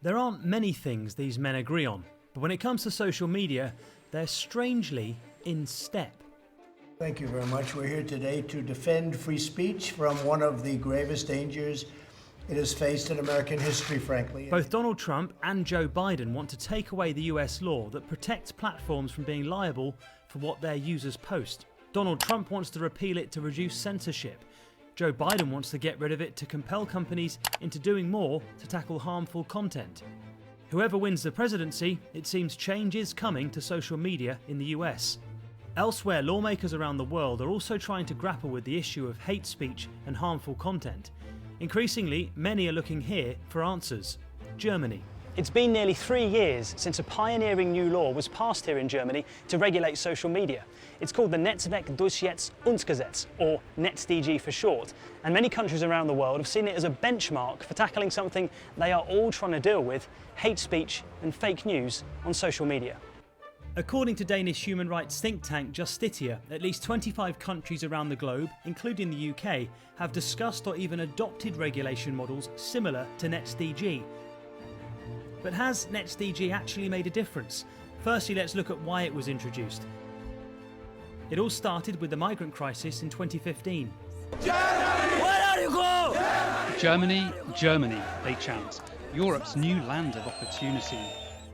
There aren't many things these men agree on, but when it comes to social media, they're strangely in step. Thank you very much. We're here today to defend free speech from one of the gravest dangers it has faced in American history, frankly. Both Donald Trump and Joe Biden want to take away the US law that protects platforms from being liable for what their users post. Donald Trump wants to repeal it to reduce censorship. Joe Biden wants to get rid of it to compel companies into doing more to tackle harmful content. Whoever wins the presidency, it seems change is coming to social media in the US. Elsewhere, lawmakers around the world are also trying to grapple with the issue of hate speech and harmful content. Increasingly, many are looking here for answers. Germany. It's been nearly 3 years since a pioneering new law was passed here in Germany to regulate social media. It's called the Netzwerkdurchsetzungsgesetz, or NetzDG for short, and many countries around the world have seen it as a benchmark for tackling something they are all trying to deal with: hate speech and fake news on social media. According to Danish human rights think tank Justitia, at least 25 countries around the globe, including the UK, have discussed or even adopted regulation models similar to NetzDG. But has NetzDG actually made a difference? Firstly, let's look at why it was introduced. It all started with the migrant crisis in 2015. Germany! Where are you going? Germany, Germany, they chant. Europe's new land of opportunity.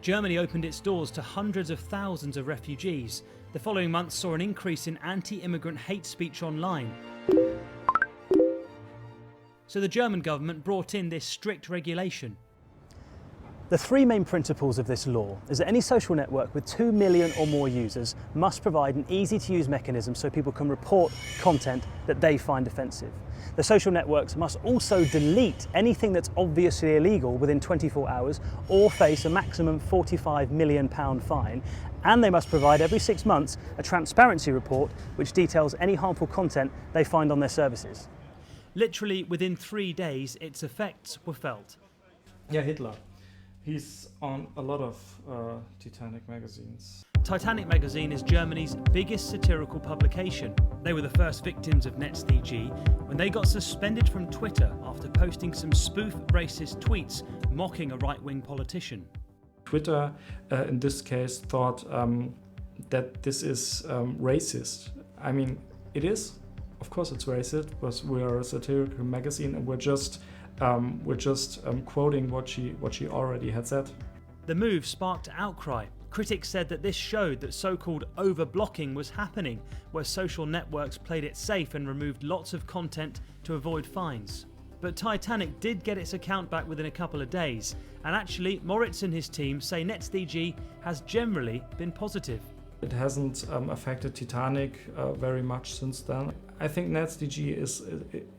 Germany opened its doors to hundreds of thousands of refugees. The following months saw an increase in anti-immigrant hate speech online. So the German government brought in this strict regulation. The three main principles of this law is that any social network with 2 million or more users must provide an easy-to-use mechanism so people can report content that they find offensive. The social networks must also delete anything that's obviously illegal within 24 hours or face a maximum £45 million fine, and they must provide every 6 months a transparency report which details any harmful content they find on their services. Literally within 3 days, its effects were felt. Yeah, Hitler. He's on a lot of Titanic magazines. Titanic magazine is Germany's biggest satirical publication. They were the first victims of NetzDG when they got suspended from Twitter after posting some spoof racist tweets mocking a right-wing politician. Twitter, in this case, thought that this is racist. I mean, it is. Of course it's racist, because we are a satirical magazine and we're just quoting what she already had said. The move sparked outcry. Critics said that this showed that so-called over-blocking was happening, where social networks played it safe and removed lots of content to avoid fines. But Titanic did get its account back within a couple of days, and actually Moritz and his team say NetzDG has generally been positive. It hasn't affected Titanic very much since then. I think NetzDG is,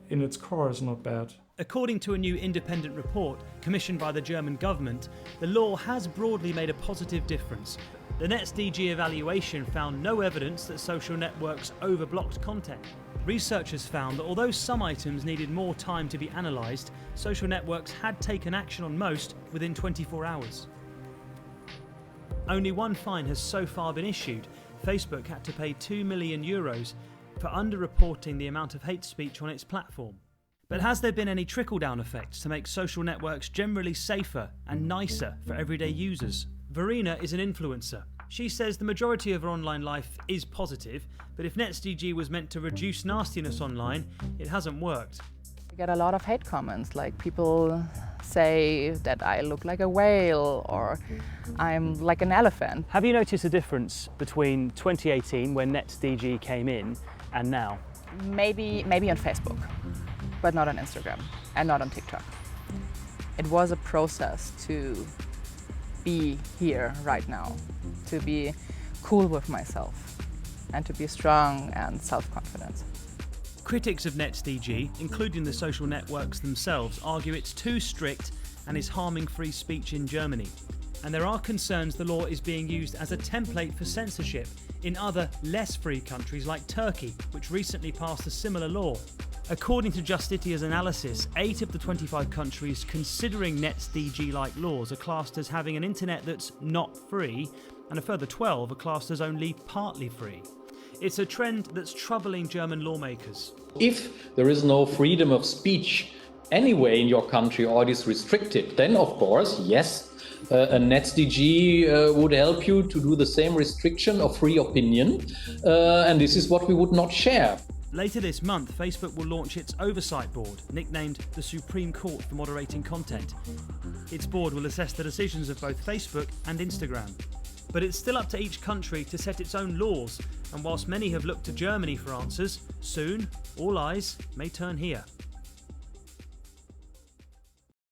in its core, is not bad. According to a new independent report commissioned by the German government, the law has broadly made a positive difference. The NetzDG evaluation found no evidence that social networks overblocked content. Researchers found that although some items needed more time to be analysed, social networks had taken action on most within 24 hours. Only one fine has so far been issued. Facebook had to pay €2 million for underreporting the amount of hate speech on its platform. But has there been any trickle-down effects to make social networks generally safer and nicer for everyday users? Verena is an influencer. She says the majority of her online life is positive, but if NetzDG was meant to reduce nastiness online, it hasn't worked. I get a lot of hate comments, like people say that I look like a whale or I'm like an elephant. Have you noticed a difference between 2018, when NetzDG came in, and now? Maybe on Facebook, but not on Instagram and not on TikTok. It was a process to be here right now, to be cool with myself and to be strong and self-confident. Critics of NetzDG, including the social networks themselves, argue it's too strict and is harming free speech in Germany. And there are concerns the law is being used as a template for censorship in other less free countries like Turkey, which recently passed a similar law. According to Justitia's analysis, 8 of the 25 countries considering NetzDG-like laws are classed as having an internet that's not free, and a further 12 are classed as only partly free. It's a trend that's troubling German lawmakers. If there is no freedom of speech anyway in your country or it is restricted, then of course, yes, a NetzDG would help you to do the same restriction of free opinion, and this is what we would not share. Later this month, Facebook will launch its Oversight Board, nicknamed the Supreme Court for Moderating Content. Its board will assess the decisions of both Facebook and Instagram. But it's still up to each country to set its own laws, and whilst many have looked to Germany for answers, soon all eyes may turn here.